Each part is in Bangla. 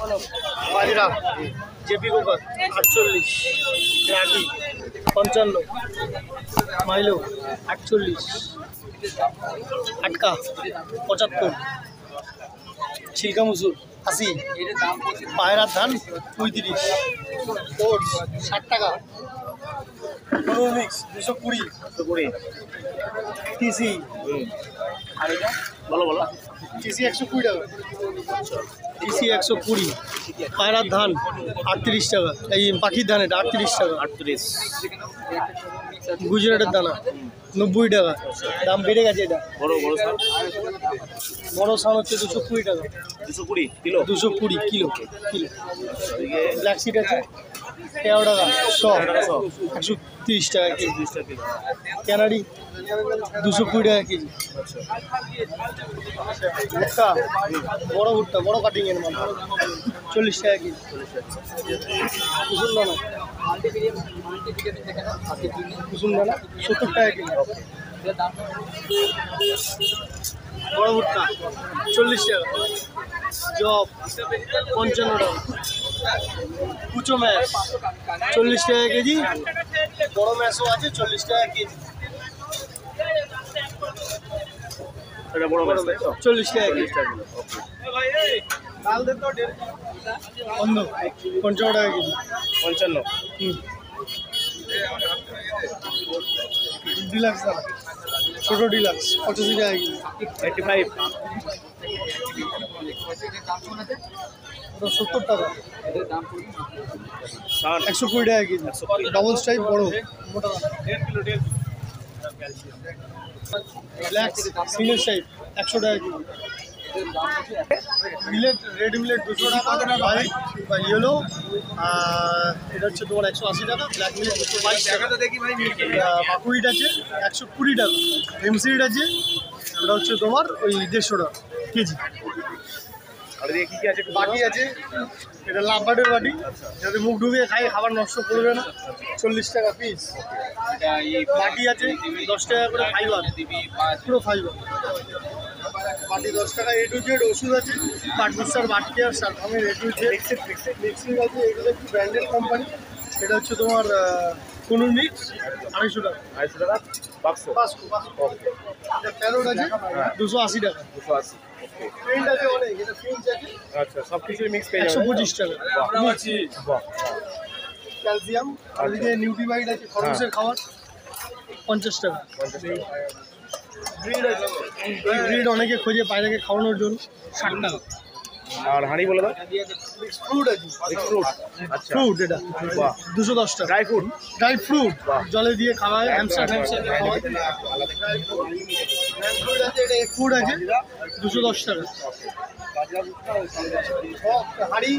बाजरा जेपी कोकर 48 रागी 55 माइलो 48 अटका 75 छिलका मसूर 80 पायरा धान 35 ओट्स 60 টাকা मिक्स 220 टीसी बोलो बोलो टीसी 120 টাকা टीसी 120 पायरा धान 38 টাকা এই পাখির ধান এটা 38 টাকা 38 গুজরাটের দানা 90 টাকা দাম বেড়ে গেছে এটা বড় সান হচ্ছে 220 টাকা 220 kilo 220 kilo kilo black seed আছে 13 টাকা 100 130 টাকা কেজি ক্যানারি 220 টাকা কেজি ভুট্টা বড় ভুট্টা বড় কাটিং এর মাল 40 টাকা কেজি কুসুম দানা 70 টাকা কেজি বড় ভুট্টা 40 টাকা জব 55 টাকা কুচো ম্যাশ 40 টাকা কেজি বড় ম্যাশও আছে 40 টাকা কেজি এটা বড় ম্যাশ 40 টাকা কেজি ডাল দে তো 55 টাকা কেজি 55 ডিলাক্স দানা ছোট ডিলাক্স 85 টাকা কেজি 85 70 টাকা 120 টাকা কেজি ডবল স্ট্রাইপ বড় মোটা 1.5 কিলো ব্ল্যাক সিঙ্গেল স্ট্রাইপ 100 টাকা কেজি মিলেট রেড মিলেট 200 টাকা বা ইয়েলো এটা হচ্ছে তোমার 180 টাকা ব্ল্যাক মিলেট 222 টাকা দেখি ভাই বাকুইট আছে 120 টাকা এমসিড আছে ওটা হচ্ছে তোমার ওই 150 টাকা কেজি আর দেখি কি আছে বাটি আছে এটা লাভবাটের বাটি যাতে মুখ ডুবিয়ে খাই খাবার নষ্ট করবে না 40 টাকা পিস এটা এই বাটি আছে 10 টাকা করে ফাইবার পুরো ফাইবার বাটি 10 টাকা এ টু জেড ওষুধ আছে কাঠবুসার বাটি আর সারফামের এ টু জেড মিক্সিং আছে এগুলো একটু ব্র্যান্ডেড কোম্পানি এটা হচ্ছে তোমার কোন মিক্স 250 টাকা 250 টাকা বাক্স এটা প্যারোট আছে 280 টাকা 280 প্রিন্ট আছে অনেক এটা প্রিন্ট আছে আচ্ছা সব কিছু মিক্স পেয়ে যাবে 125 টাকা বাহ ক্যালসিয়াম আর এই যে নিউট্রিবাইট আছে খরচের খাবার 50 টাকা 50 ব্রিড আছে এই ব্রিড অনেকে খোঁজে বাইরেকে খাওয়ানোর জন্য 60 টাকা আর হানি বলে দাও মিক্স ফ্রুট আছে মিক্স ফ্রুট আচ্ছা ফ্রুট এটা বাহ 210 টাকা ড্রাই ফ্রুট জলে দিয়ে খাওয়ায় হ্যামস্টার খাওয়ায় ফ্রুট আছে এটা এক ফুড আছে 210 টাকা হাড়ি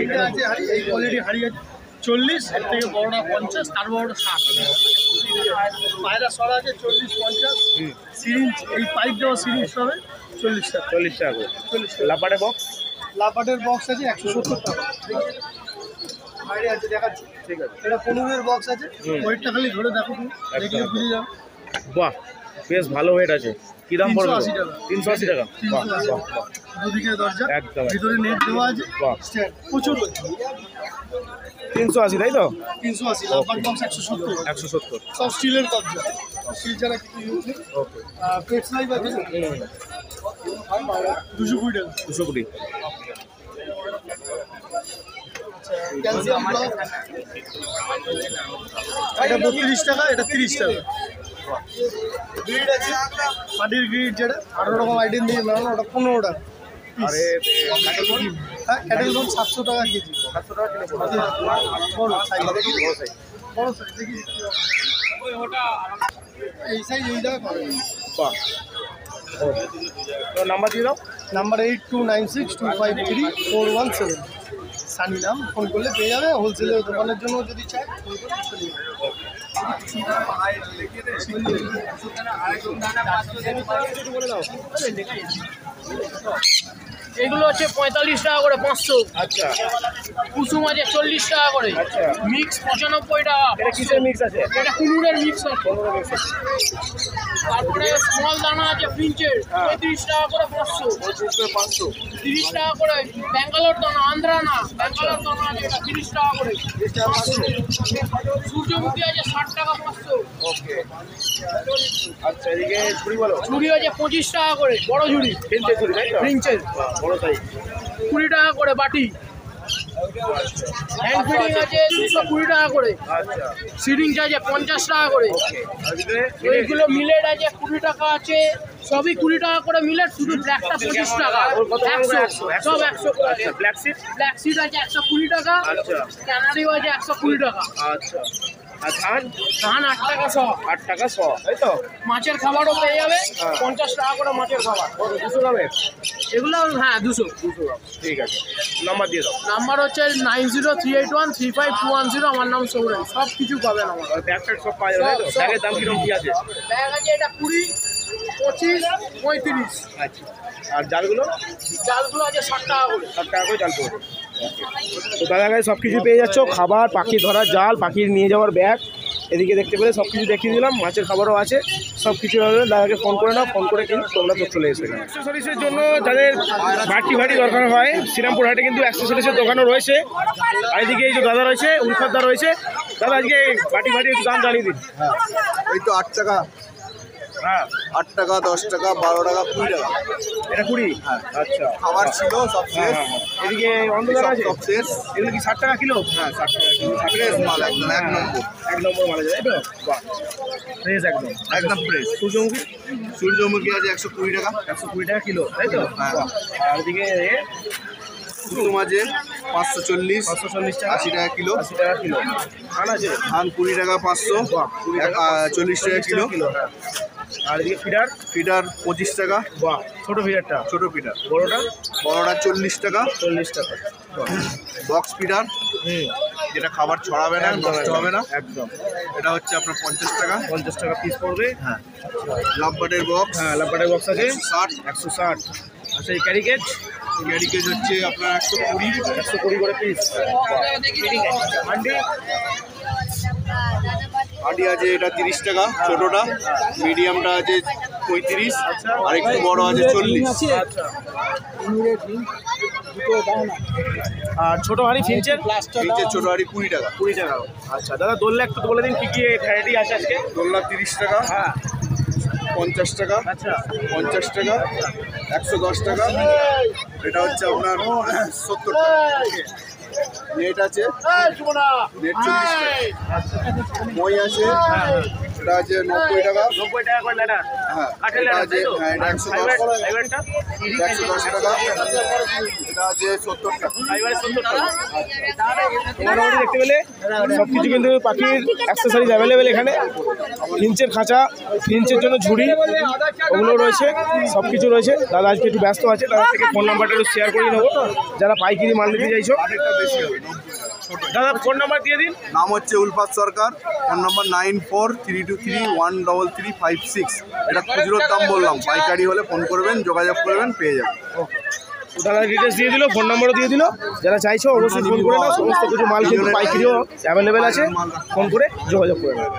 এটা আছে হাড়ি এই কোয়ালিটি হাড়ি আছে 40 এর থেকে বড়টা 50 তার বড়টা 60 পায়রা সরা আছে 40 50 সিরিঞ্জ এই পাইপ দেওয়া সিরিঞ্জ হবে 40 টাকা 40 টাকা 40 লাপাটের বক্স লাপাটের বক্স আছে 170 টাকা বাইরে আছে দেখাচ্ছি ঠিক আছে এটা 15 বক্স আছে ওয়েটটা খালি ধরে দেখো তুমি দেখলে বুঝে যাও বাহ বেশ ভালো ওয়েট আছে কি দাম পড়বে 380 টাকা বাহ বাহ দুদিকে দরজা একদম ভিতরে নেট দেওয়া আছে বাহ প্রচুর 380 তাই তো 380 লাপাট বক্স 170 সব স্টিলের কবজা স্টিল ছাড়া কিছু ইউজ নেই ওকে পেটস লাইভ আছে 220 টাকা 220 ক্যালসিয়াম ব্লক এটা 32 টাকা এটা 30 টাকা গ্রিড আছে মাটির গ্রিড যেটা 18 রকম আইটেম দিয়ে বানানো ওটা 15 টাকা আরে হ্যাঁ ক্যাটেল বোন 700 টাকা কেজি 700 টাকা কিলো বড় সাইজ বড় সাইজ দেখি ওই ওটা এই সাইজ এই দামে পাবে বাহ তো নাম্বার দিয়ে দাও নাম্বার 8296253417 সানি নাম ফোন করলে পেয়ে যাবে হোলসেলের দোকানের জন্য যদি চাই ফোন করে চলে এগুলো হচ্ছে 45 টাকা করে 500 আচ্ছা কুসুম আছে 40 টাকা করে আচ্ছা মিক্স 95 টাকা এটা কিসের মিক্স আছে এটা কুনুরের মিক্স আছে তারপরে স্মল দানা আছে ফিঞ্চের 35 টাকা করে 500, 500 30 টাকা করে ব্যাঙ্গালোর দানা, আন্ধ্রা না ব্যাঙ্গালোর দানা আছে এটা 30 টাকা করে, সূর্যমুখী আছে 60 টাকা 500, ওকে। আচ্ছা এদিকে ঝুড়ি বলো, ঝুড়ি আছে 25 টাকা করে বড় ঝুড়ি, ফিনচের ঝুড়ি তাই তো? ফিঞ্চের বড় তাই 20 টাকা করে বাটি, হ্যান্ড ফিডিং আছে 220 টাকা করে, আচ্ছা সিডিং আছে 50 টাকা করে, আর ভিতরে এইগুলো মিলেট আছে 20 টাকা আছে, সবই 20 টাকা করে মিলেট, শুধু ব্ল্যাকটা 25 টাকা, ওর কত করে? 100 সব 100 করে। আচ্ছা ব্ল্যাক সিড, ব্ল্যাক সিড আছে 120 টাকা, আচ্ছা ক্যানারিও আছে 120 টাকা, আচ্ছা। আর ধান ধান 8 টাকা 100, 8 টাকা 100 তাই তো? মাছের খাবারও পেয়ে যাবে হ্যাঁ। 50 টাকা করে মাছের খাবার, 200 গ্রামের? এগুলো হ্যাঁ 200। 200 গ্রাম, ঠিক আছে। নাম্বার দিয়ে দাও। নাম্বার হচ্ছে 9038135210, আমার নাম সৌরেন, সব কিছু পাবেন আমার। আর ব্যাগ ট্যাগ সব পাওয়া যাবে তাই তো? সব। ব্যাগের দাম কিরকম কি আছে? ব্যাগ আছে এটা 20, 25, 35, আচ্ছা আর জালগুলো? জালগুলো আছে 60 টাকা করে। 7 টাকা করে জাল পড়বে। তো দাদার কাছে সব কিছু পেয়ে যাচ্ছ, খাবার, পাখি ধরার জাল, পাখির নিয়ে যাওয়ার ব্যাগ, এদিকে দেখতে পেলে সব কিছু দেখিয়ে দিলাম, মাছের খাবারও আছে, সব কিছু হবে। দাদাকে ফোন করে নাও, ফোন করে কিন্তু তোমরা তো চলে এসে অ্যাক্সেসরিজের জন্য যাদের বাটি দরকার হয় শ্রীরামপুর হাটে কিন্তু অ্যাক্সেসরিজের দোকানও রয়েছে। আর এদিকে এই যে দাদা রয়েছে, উলফাদ্দা রয়েছে। দাদা আজকে বাটি একটু দাম জানিয়ে দিন। এই তো 8 টাকা, হ্যাঁ 8 টাকা, 10 টাকা, 12 টাকা, 20 টাকা। এটা 20। হ্যাঁ। আচ্ছা খাবার ছিল সব হ্যাঁ শেষ, হ্যাঁ হ্যাঁ। এদিকে অন্ধকার আছে, সব শেষ। এগুলো কি 60 টাকা কিলো? হ্যাঁ 60 টাকা কিলো। ফ্রেশ মাল একদম, এক নম্বর। 1 নম্বর মাল আছে তাই তো? বাহ ফ্রেশ একদম একদম ফ্রেশ। সূর্যমুখী সূর্যমুখী আছে 120 টাকা, 120 টাকা কিলো তাই তো? হ্যাঁ। বাহ। আর ওদিকে কুসুম আছে 540, 540 টাকা, 80 টাকা কিলো। 80 টাকা কিলো। ধান আছে ধান 20 টাকা 500, 40 টাকা কিলো। হ্যাঁ। আর এদিকে ফিডার ফিডার 25 টাকা, বাহ ছোট ফিডারটা, ছোট ফিডার। বড়টা বড়টা 40 টাকা। 40 টাকা। বাহ। বক্স ফিডার হুম যেটা খাবার ছড়াবে না, নষ্ট হবে না, একদম এটা হচ্ছে আপনার 50 টাকা। 50 টাকা পিস পড়বে। হ্যাঁ। লাভবাটের বক্স হ্যাঁ লাম্বারের বক্স আছে 60। 160। আচ্ছা এই ক্যারিকেজ ক্যারিকেজ হচ্ছে আপনার 120। 120 করে পিস। হান্ডি হাঁড়ি আছে এটা 30 টাকা ছোটটা, মিডিয়ামটা আছে 35, আর একটু বড় আছে 40। আচ্ছা আর ছোট হাঁড়ি ফিনচের নিচে ছোট হাঁড়ি 20 টাকা। 20 টাকা। আচ্ছা দাদা দোল্লা একটু বলে দিন কি কি ভ্যারাইটি আছে আজকে। দোলনা 30 টাকা, হ্যাঁ 50 টাকা, আচ্ছা 50 টাকা, 110 টাকা, এটা হচ্ছে আপনার 70 টাকা। নেট আছে, নেট 40 টাকা। মই আছে, এটা আছে 90 টাকা। 90 টাকা করে ল্যাডার। হ্যাঁ কাঠের এটা ল্যাডার আছে, তাই তো? হ্যাঁ এটা 110, ফাইবারটা 110 টাকা, এটা আছে 70 টাকা। ফাইবারে 70 টাকা। মোটামুটি দেখতে পেলে সব কিছু কিন্তু পাখির অ্যাক্সেসরিজ অ্যাভেলেবেল এখানে। ফিঞ্চের খাঁচা, ফিঞ্চের জন্য ঝুড়ি, ওগুলো রয়েছে, সব কিছু রয়েছে। দাদা আজকে একটু ব্যস্ত আছে, দাদা থেকে ফোন নাম্বারটা একটু শেয়ার করে নেবো যারা পাইকারি মাল নিতে চাইছো। আরেকটা বেশি হবে। দাদা ফোন নাম্বার দিয়ে দিন। নাম হচ্ছে উলফাত সরকার, ফোন নম্বর 9432313356। এটা খুচরোর দাম বললাম, পাইকারি হলে ফোন করবেন, যোগাযোগ করবেন, পেয়ে যাবেন। দাদা ডিটেলস দিয়ে দিল, ফোন নাম্বারও দিয়ে দিল। যারা চাইছো অবশ্যই ফোন করে নাও, সমস্ত কিছু মাল কিন্তু পাইকারিও অ্যাভেলেবেল আছে, ফোন করে যোগাযোগ করে নাও।